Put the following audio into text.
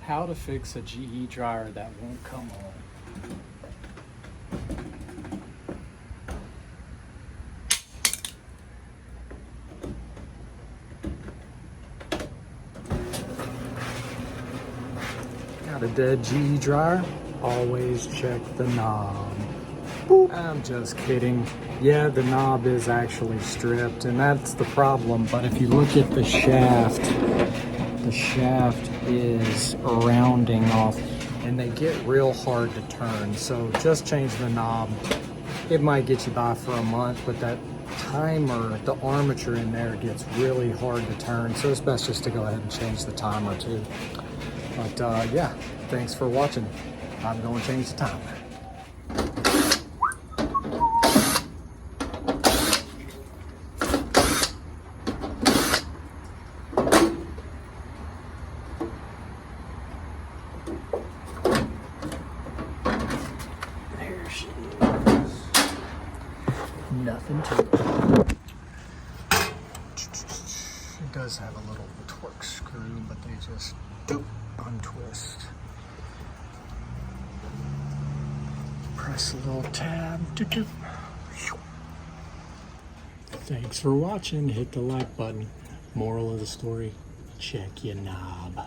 How to fix a GE dryer that won't come on. Got a dead GE dryer? Always check the knob. Boop. I'm just kidding. Yeah, the knob is actually stripped, and that's the problem. But if you look at the shaft is rounding off, and they get real hard to turn. So just change the knob. It might get you by for a month, but that timer, the armature in there gets really hard to turn. So it's best just to go ahead and change the timer too. But yeah, thanks for watching. I'm going to change the timer. There she is. Nothing to it. It does have a little torque screw, but they just untwist. Press a little tab. Thanks for watching. Hit the like button. Moral of the story, check your knob.